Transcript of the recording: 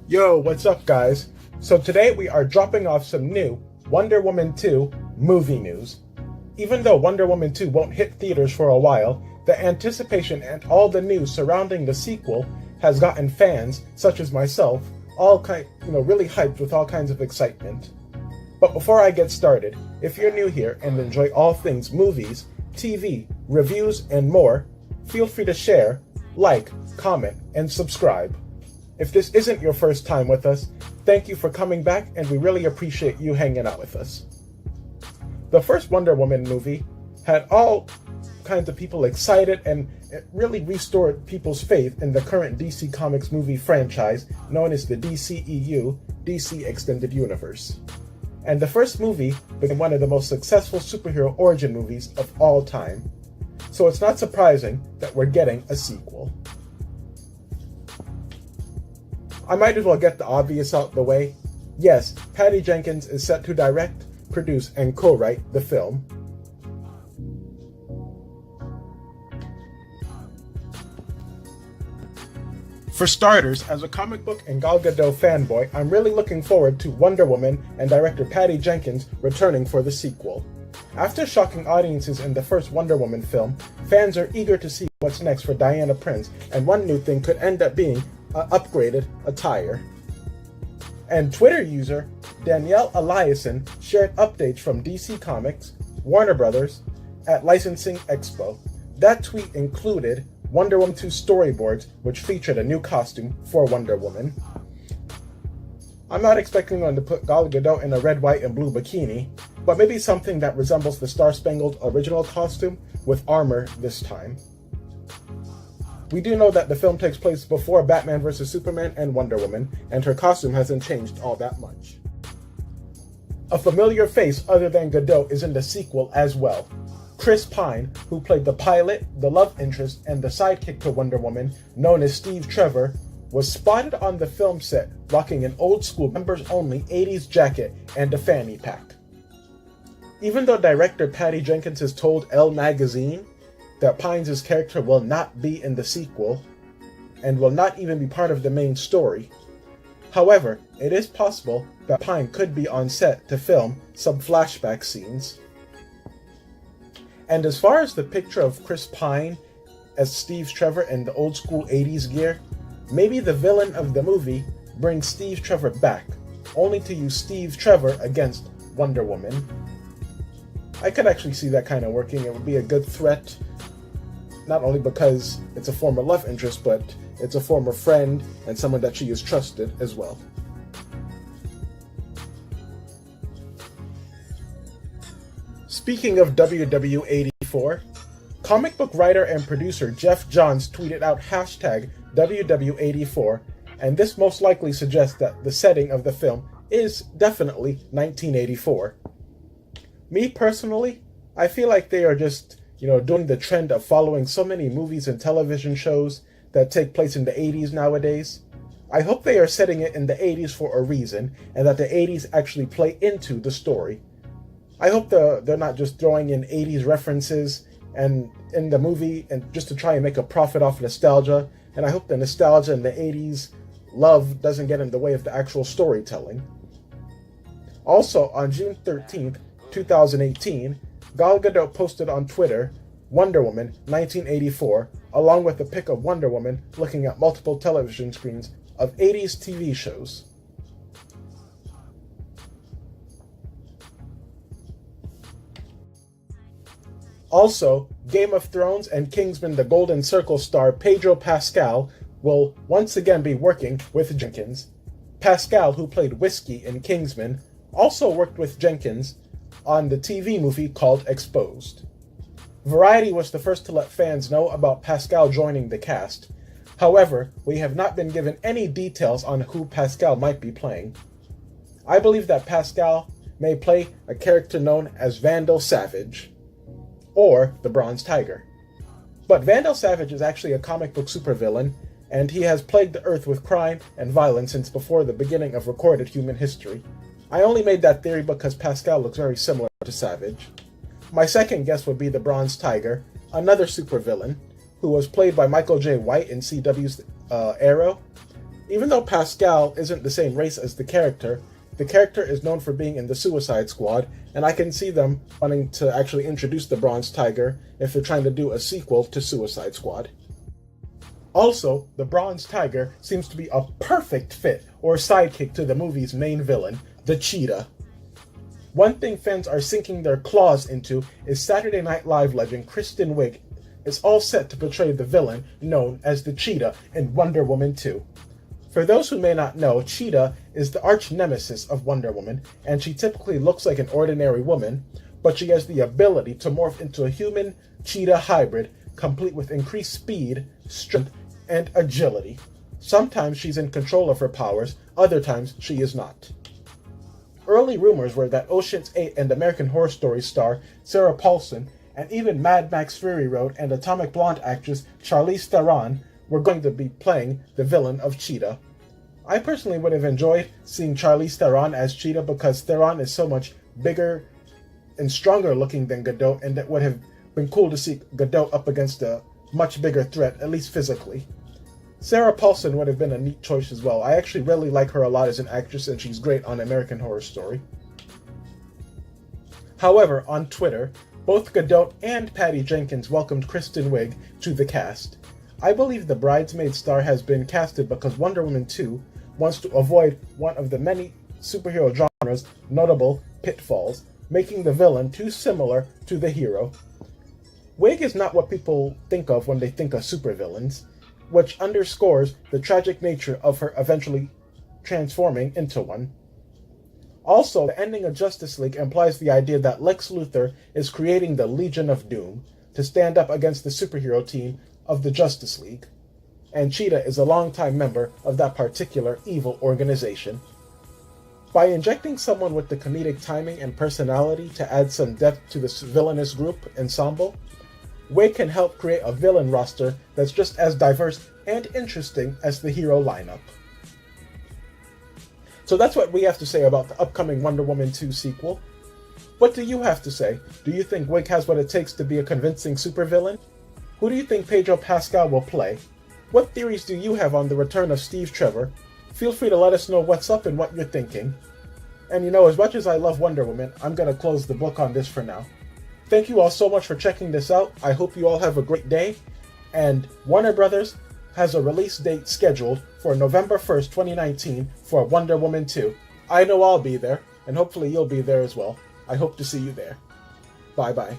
Yo, what's up guys? So today we are dropping off some new Wonder Woman 2 movie news. Even though Wonder Woman 2 won't hit theaters for a while, the anticipation and all the news surrounding the sequel has gotten fans, such as myself, really hyped with all kinds of excitement. But before I get started, if you're new here and enjoy all things movies, TV, reviews, and more, feel free to share, like, comment, and subscribe. If this isn't your first time with us, thank you for coming back and we really appreciate you hanging out with us. The first Wonder Woman movie had all kinds of people excited and it really restored people's faith in the current DC Comics movie franchise known as the DCEU, DC Extended Universe. And the first movie became one of the most successful superhero origin movies of all time. So it's not surprising that we're getting a sequel. I might as well get the obvious out the way. Yes, Patty Jenkins is set to direct, produce, and co-write the film. For starters, as a comic book and Gal Gadot fanboy, I'm really looking forward to Wonder Woman and director Patty Jenkins returning for the sequel. After shocking audiences in the first Wonder Woman film, fans are eager to see what's next for Diana Prince, and one new thing could end up being upgraded attire. And Twitter user Danielle Eliason shared updates from DC Comics, Warner Brothers, at Licensing Expo. That tweet included Wonder Woman 2 storyboards, which featured a new costume for Wonder Woman. I'm not expecting them to put Gal Gadot in a red, white, and blue bikini, but maybe something that resembles the Star-Spangled original costume with armor this time. We do know that the film takes place before Batman vs. Superman and Wonder Woman, and her costume hasn't changed all that much. A familiar face other than Gadot is in the sequel as well. Chris Pine, who played the pilot, the love interest, and the sidekick to Wonder Woman, known as Steve Trevor, was spotted on the film set rocking an old-school members-only 80s jacket and a fanny pack. Even though director Patty Jenkins has told Elle magazine that Pine's character will not be in the sequel and will not even be part of the main story. However, it is possible that Pine could be on set to film some flashback scenes. And as far as the picture of Chris Pine as Steve Trevor in the old school 80s gear, maybe the villain of the movie brings Steve Trevor back, only to use Steve Trevor against Wonder Woman. I could actually see that kind of working. It would be a good threat, not only because it's a former love interest, but it's a former friend and someone that she has trusted as well. Speaking of WW84, comic book writer and producer Jeff Johns tweeted out hashtag WW84, and this most likely suggests that the setting of the film is definitely 1984. Me personally, I feel like they are just doing the trend of following so many movies and television shows that take place in the 80s nowadays. I hope they are setting it in the 80s for a reason, and that the 80s actually play into the story. I hope they're not just throwing in 80s references and in the movie and just to try and make a profit off nostalgia, and I hope the nostalgia and the 80s love doesn't get in the way of the actual storytelling. Also, on June 13th, 2018, Gal Gadot posted on Twitter Wonder Woman 1984, along with a pic of Wonder Woman looking at multiple television screens of 80s TV shows. Also, Game of Thrones and Kingsman: The Golden Circle star Pedro Pascal will once again be working with Jenkins. Pascal, who played Whiskey in Kingsman, also worked with Jenkins on the TV movie called Exposed. Variety was the first to let fans know about Pascal joining the cast. However, we have not been given any details on who Pascal might be playing. I believe that Pascal may play a character known as Vandal Savage, or the Bronze Tiger. But Vandal Savage is actually a comic book supervillain, and he has plagued the Earth with crime and violence since before the beginning of recorded human history. I only made that theory because Pascal looks very similar to Savage. My second guess would be the Bronze Tiger, another supervillain, who was played by Michael J. White in CW's Arrow. Even though Pascal isn't the same race as the character is known for being in the Suicide Squad, and I can see them wanting to actually introduce the Bronze Tiger if they're trying to do a sequel to Suicide Squad. Also, the Bronze Tiger seems to be a perfect fit or sidekick to the movie's main villain, the Cheetah. One thing fans are sinking their claws into is Saturday Night Live legend Kristen Wiig is all set to portray the villain known as the Cheetah in Wonder Woman 2. For those who may not know, Cheetah is the arch nemesis of Wonder Woman, and she typically looks like an ordinary woman, but she has the ability to morph into a human cheetah hybrid, complete with increased speed, strength, and agility. Sometimes she's in control of her powers, other times she is not. Early rumors were that Ocean's 8 and American Horror Story star Sarah Paulson, and even Mad Max Fury Road and Atomic Blonde actress Charlize Theron were going to be playing the villain of Cheetah. I personally would have enjoyed seeing Charlize Theron as Cheetah because Theron is so much bigger and stronger looking than Godot, and it would have been cool to see Godot up against a much bigger threat, at least physically. Sarah Paulson would have been a neat choice as well. I actually really like her a lot as an actress, and she's great on American Horror Story. However, on Twitter, both Godot and Patty Jenkins welcomed Kristen Wiig to the cast. I believe the Bridesmaid star has been casted because Wonder Woman 2 wants to avoid one of the many superhero genre's notable pitfalls, making the villain too similar to the hero. Wiig is not what people think of when they think of supervillains, which underscores the tragic nature of her eventually transforming into one. Also, the ending of Justice League implies the idea that Lex Luthor is creating the Legion of Doom to stand up against the superhero team of the Justice League, and Cheetah is a longtime member of that particular evil organization. By injecting someone with the comedic timing and personality to add some depth to this villainous group ensemble, Wiig can help create a villain roster that's just as diverse and interesting as the hero lineup. So that's what we have to say about the upcoming Wonder Woman 2 sequel. What do you have to say? Do you think Wiig has what it takes to be a convincing supervillain? Who do you think Pedro Pascal will play? What theories do you have on the return of Steve Trevor? Feel free to let us know what's up and what you're thinking. And as much as I love Wonder Woman, I'm going to close the book on this for now. Thank you all so much for checking this out. I hope you all have a great day. And Warner Brothers has a release date scheduled for November 1st, 2019 for Wonder Woman 2. I know I'll be there, and hopefully you'll be there as well. I hope to see you there. Bye-bye.